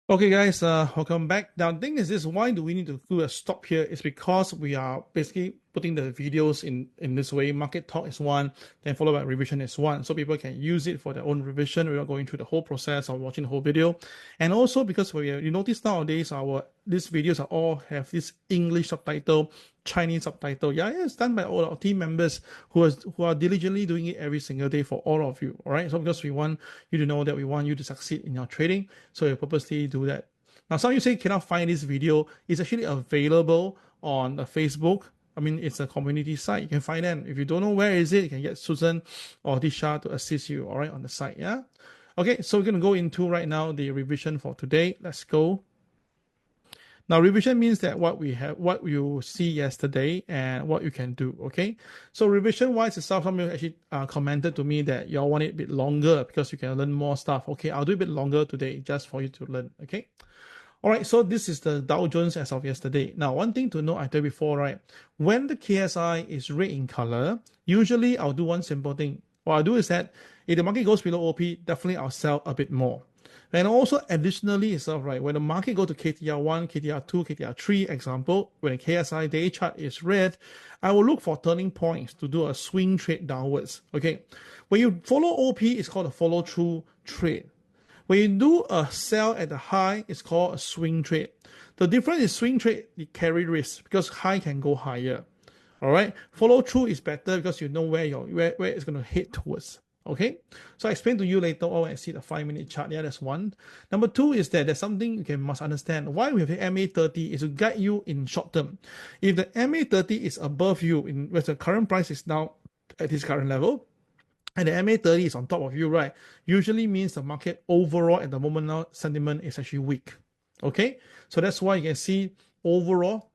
Okay, guys, welcome back. Now, the thing is this, why do we need to do a stop here? It's because we are basically putting the videos in this way. Market talk is one, then followed by revision is one. So people can use it for their own revision without going through the whole process of watching the whole video. And also because you notice nowadays these videos are all have this English subtitle, Chinese subtitle. Yeah, it's done by all our team members who are diligently doing it every single day for all of you. All right. So because we want you to know that we want you to succeed in your trading, so we purposely do that. Now, some of you say cannot find this video. It's actually available on Facebook. I mean, it's a community site. You can find them. If you don't know where is it, you can get Susan or Disha to assist you. All right, on the site. Yeah. Okay. So we're gonna go into right now the revision for today. Let's go. Now, revision means that what you see yesterday and what you can do, okay? So revision-wise itself, some of you actually commented to me that you all want it a bit longer because you can learn more stuff. Okay, I'll do a bit longer today just for you to learn, okay? All right, so this is the Dow Jones as of yesterday. Now, one thing to note, I told you before, right? When the KSI is red in color, usually I'll do one simple thing. What I'll do is that if the market goes below OP, definitely I'll sell a bit more. And also additionally itself, right, when the market go to KTR1, KTR2, KTR3 example, when the KSI day chart is red, I will look for turning points to do a swing trade downwards. Okay. When you follow OP, it's called a follow through trade. When you do a sell at the high, it's called a swing trade. The difference is swing trade, you carry risk because high can go higher. All right. Follow through is better because you know where it's going to head towards. Okay, so I explain to you later on when I see the 5-minute chart. Yeah, that's one. Number two is that there's something you must understand. Why we have the MA30 is to guide you in short term. If the MA30 is above you, where the current price is now at this current level, and the MA30 is on top of you, right, usually means the market overall at the moment now sentiment is actually weak. Okay, so that's why you can see overall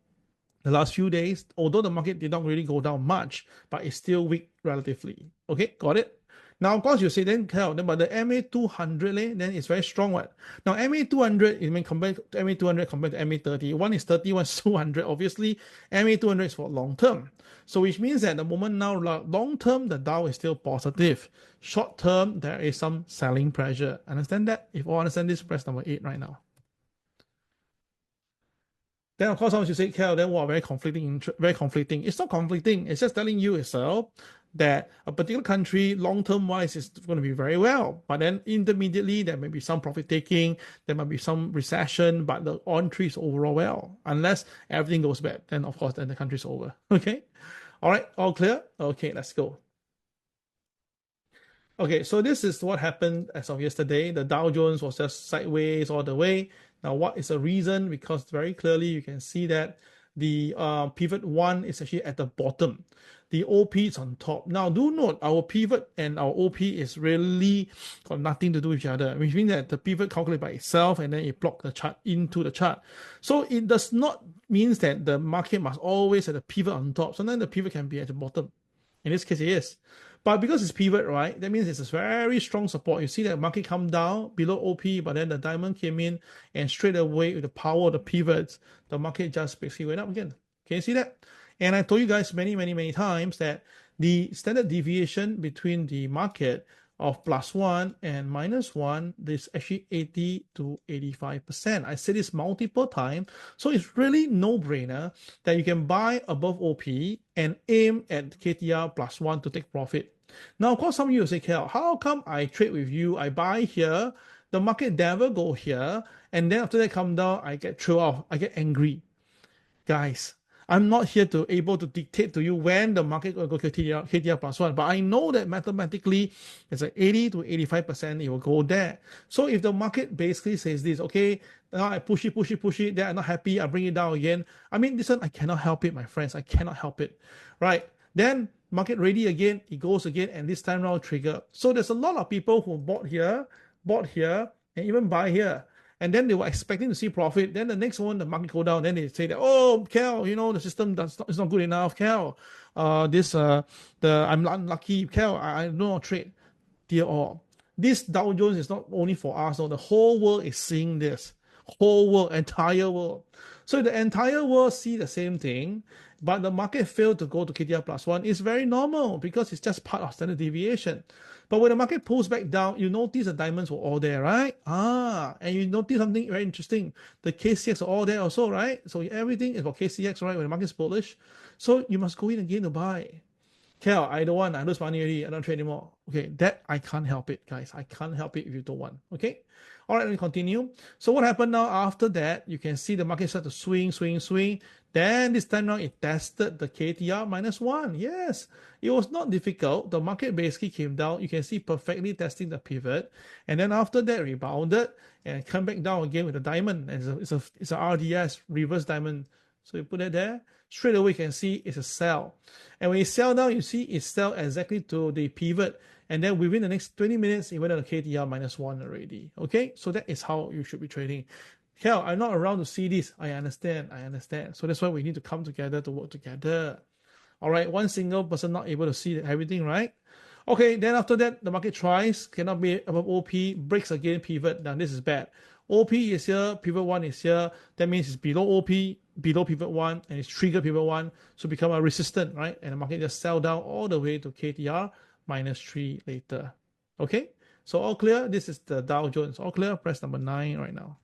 the last few days, although the market did not really go down much, but it's still weak relatively. Okay, got it? Now, of course, you say, then, but the MA200, then it's very strong. What? Now, MA200, I mean, compared to MA200 compared to MA30, one is 30, one is 200. Obviously, MA200 is for long term. So, which means that the moment now, long term, the Dow is still positive. Short term, there is some selling pressure. Understand that? If you understand this, press number 8 right now. Then, of course, someone should say, Kel, then what? Very conflicting. It's not conflicting. It's just telling you itself that a particular country, long-term wise, is going to be very well. But then intermediately, there may be some profit taking, there might be some recession, but the on-tree is overall well. Unless everything goes bad, then of course, then the country's over. Okay? All right, all clear? Okay, let's go. Okay, so this is what happened as of yesterday. The Dow Jones was just sideways all the way. Now, what is the reason? Because very clearly you can see that the pivot 1 is actually at the bottom. The OP is on top. Now, do note our pivot and our OP is really got nothing to do with each other, which means that the pivot calculates by itself and then it blocks the chart into the chart. So it does not mean that the market must always have the pivot on top. Sometimes the pivot can be at the bottom. In this case, it is. But because it's pivot, right, that means it's a very strong support. You see that market come down below OP, but then the diamond came in and straight away with the power of the pivots, the market just basically went up again. Can you see that? And I told you guys many times that the standard deviation between the market of +1 and -1 is actually 80 to 85%. I said this multiple times. So it's really no-brainer that you can buy above OP and aim at KTR +1 to take profit. Now, of course, some of you will say, Kel, how come I trade with you? I buy here, the market never go here, and then after that come down, I get thrown off, I get angry. Guys, I'm not here to able to dictate to you when the market will go KTR +1, but I know that mathematically it's like 80 to 85% it will go there. So if the market basically says this, okay, now I push it, then I'm not happy, I bring it down again. I mean, listen, I cannot help it, my friends. I cannot help it, right? Then market ready again, it goes again, and this time round trigger. So there's a lot of people who bought here, and even buy here. And then they were expecting to see profit. Then the next one, the market go down. Then they say that, oh, Kel, the system is not good enough. Kel, I'm unlucky. Kel, I don't know trade. Dear all, this Dow Jones is not only for us. No, the whole world is seeing this. Whole world, entire world. So if the entire world see the same thing, but the market failed to go to KTR plus one, it's very normal because it's just part of standard deviation. But when the market pulls back down, you notice the diamonds were all there, right? And you notice something very interesting. The KCX are all there also, right? So everything is about KCX, right? When the market's bullish. So you must go in again to buy. Kel, I don't want, I lose money already, I don't trade anymore. Okay, that I can't help it, guys. I can't help it if you don't want. Okay. All right, let me continue. So what happened now after that? You can see the market start to swing. Then this time around, it tested the KTR minus one. Yes, it was not difficult. The market basically came down. You can see perfectly testing the pivot. And then after that, rebounded and come back down again with a diamond. And it's a RDS, reverse diamond. So you put it there. Straight away, you can see it's a sell. And when you sell down, you see it sell exactly to the pivot. And then within the next 20 minutes, it went on to KTR minus one already. Okay, so that is how you should be trading. Kel, I'm not around to see this. I understand. So that's why we need to come together to work together. All right, one single person not able to see everything, right? Okay, then after that, the market tries, cannot be above OP, breaks again, pivot. Now this is bad. OP is here, pivot one is here. That means it's below OP, below pivot one, and it's triggered pivot one, so become a resistant, right? And the market just sell down all the way to KTR minus 3 later. Okay, so all clear. This is the Dow Jones. All clear. Press number 9 right now.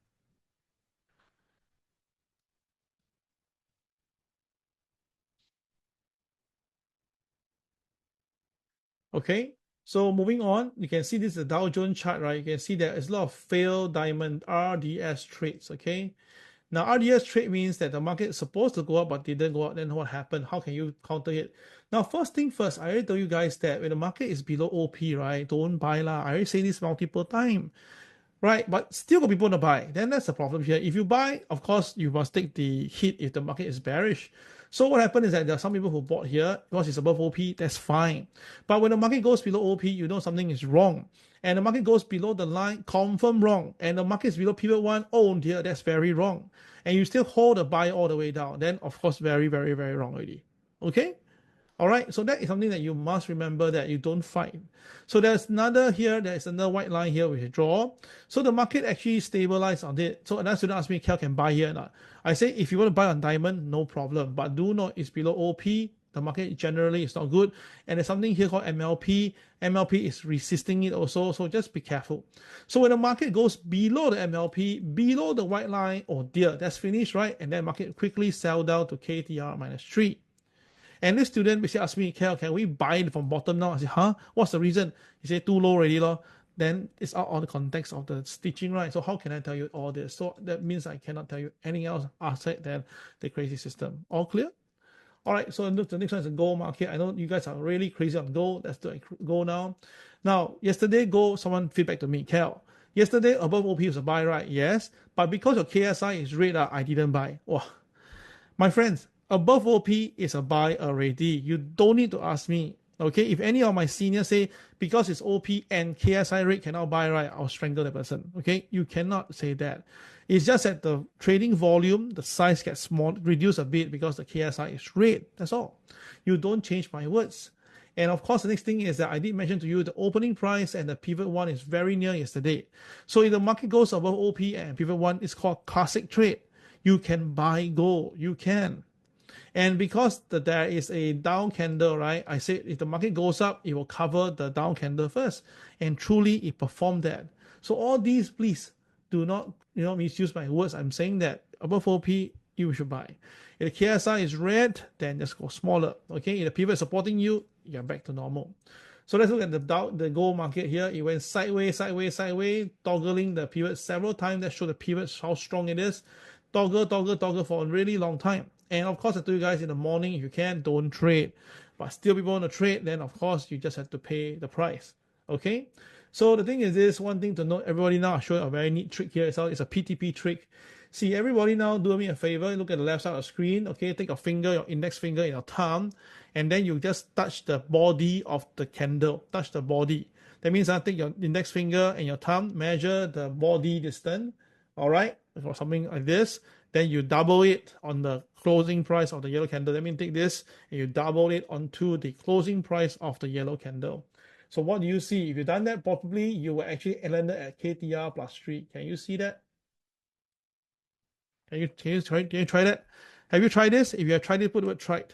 Okay, so moving on, you can see this is the Dow Jones chart, right? You can see there's a lot of failed diamond RDS trades. Okay, now RDS trade means that the market is supposed to go up but didn't go up. Then what happened? How can you counter it? Now, first thing first, I already told you guys that when the market is below OP, right, don't buy lah. I already say this multiple times. Right, but still got people to buy. Then that's the problem here. If you buy, of course, you must take the hit if the market is bearish. So what happened is that there are some people who bought here because it's above OP, that's fine. But when the market goes below OP, you know something is wrong. And the market goes below the line, confirm wrong. And the market is below pivot one, oh dear, that's very wrong. And you still hold the buy all the way down. Then, of course, very, very, very wrong already. Okay? All right, so that is something that you must remember that you don't fight. So there's another white line here we draw. So the market actually stabilized on it. So another student asked me, Kel, can buy here or not? I say, if you want to buy on diamond, no problem. But do not, it's below OP. The market generally is not good. And there's something here called MLP. MLP is resisting it also, so just be careful. So when the market goes below the MLP, below the white line, oh dear, that's finished, right? And then market quickly sell down to KTR minus 3. And this student basically asked me, Kel, can we buy it from bottom now? I said, huh? What's the reason? He said, too low already, lor. Then it's out of the context of the stitching, right? So how can I tell you all this? So that means I cannot tell you anything else outside than the crazy system. All clear? All right, so the next one is the gold market. I know you guys are really crazy on gold. Let's do gold now. Now, yesterday, gold, someone feedback to me, Kel. Yesterday, above OP was a buy, right? Yes. But because your KSI is red, I didn't buy. Wow. My friends, above OP is a buy already. You don't need to ask me. Okay, if any of my seniors say because it's OP and KSI rate cannot buy, right, I'll strangle the person. Okay, you cannot say that. It's just that the trading volume, the size gets small, reduce a bit because the KSI is red. That's all. You don't change my words. And of course, the next thing is that I did mention to you the opening price and the pivot one is very near yesterday. So if the market goes above OP and pivot one, it's called classic trade. You can buy gold. You can. And because there is a down candle, right? I said if the market goes up, it will cover the down candle first. And truly, it performed that. So all these, please do not misuse my words. I'm saying that above OP, you should buy. If the KSI is red, then just go smaller. Okay, if the pivot is supporting you, you're back to normal. So let's look at the gold market here. It went sideways, toggling the pivot several times. That shows the pivot, how strong it is. Toggle for a really long time. And of course, I told you guys in the morning, if you can, don't trade. But still people want to trade, then of course, you just have to pay the price. Okay? So the thing is this, one thing to note, everybody now, I'll show you a very neat trick here. It's a PTP trick. See, everybody now, do me a favor, look at the left side of the screen. Okay, take your finger, your index finger in your thumb, and then you just touch the body of the candle. Touch the body. That means take your index finger and your thumb, measure the body distance. All right, or something like this. Then you double it on the closing price of the yellow candle. That means take this and you double it onto the closing price of the yellow candle. So what do you see? If you've done that properly, you will actually land at KTR plus 3. Can you see that? Can you try that? Have you tried this? If you have tried it, put the word tried.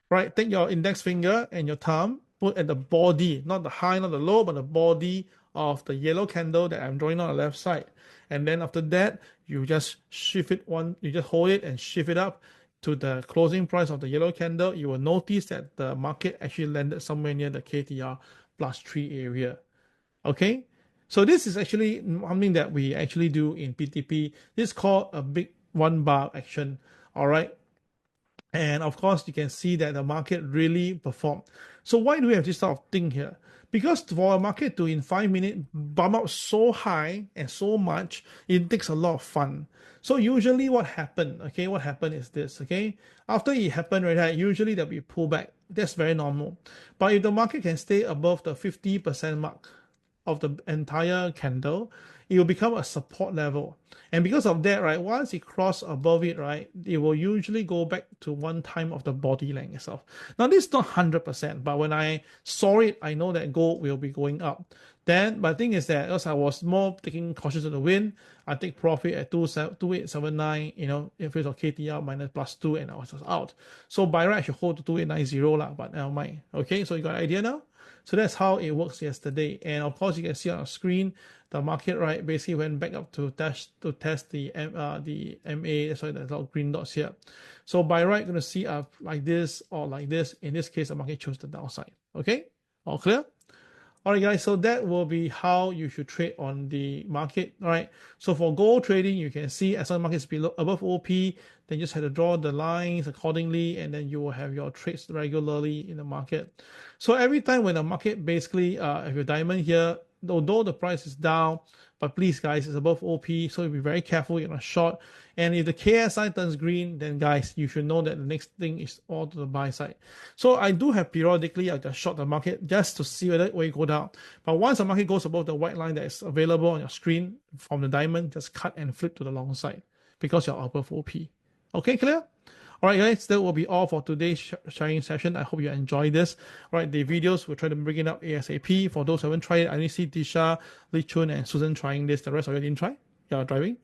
Right, take your index finger and your thumb, put at the body, not the high, not the low, but the body of the yellow candle that I'm drawing on the left side. And then after that, you just shift it you just hold it and shift it up to the closing price of the yellow candle. You will notice that the market actually landed somewhere near the KTR +3 area. Okay, so this is actually something that we actually do in PTP. This is called a big one bar action. All right. And of course, you can see that the market really performed. So why do we have this type of thing here? Because for a market to in 5 minutes bump up so high and so much, it takes a lot of fun. So usually what happened is this, okay? After it happened, right, usually there'll be pullback. That's very normal. But if the market can stay above the 50% mark of the entire candle, it will become a support level. And because of that, right, once it crosses above it, right, it will usually go back to one time of the body length itself. Now, this is not 100%, but when I saw it, I know that gold will be going up. But the thing is that as I was more taking cautious of the wind, I take profit at 2879, in face of KTR minus +2, and I was just out. So by right, I should hold to 2890, but never mind. Okay, so you got an idea now? So that's how it works yesterday. And of course, you can see on the screen, the market, right, basically went back up to test the MA. That's why there's a lot of green dots here. So by right, you're going to see like this or like this. In this case, the market chose the downside. Okay, all clear? All right, guys, so that will be how you should trade on the market. All right, so for gold trading, you can see as long as the market is above OP, then you just have to draw the lines accordingly, and then you will have your trades regularly in the market. So every time when the market basically, if your diamond here, although the price is down, but please, guys, it's above OP, so be very careful, you're not short. And if the KSI turns green, then guys, you should know that the next thing is all to the buy side. So I do have periodically, I just short the market just to see whether it will go down. But once the market goes above the white line that is available on your screen from the diamond, just cut and flip to the long side because you're above OP. Okay, clear? All right, guys, that will be all for today's sharing session. I hope you enjoyed this. All right, the videos, we'll try to bring it up ASAP. For those who haven't tried it, I only see Tisha, Lee Chun, and Susan trying this. The rest of you didn't try? You're driving?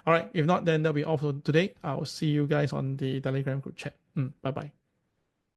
All right, if not, then that'll be all for today. I will see you guys on the Telegram group chat. Bye-bye.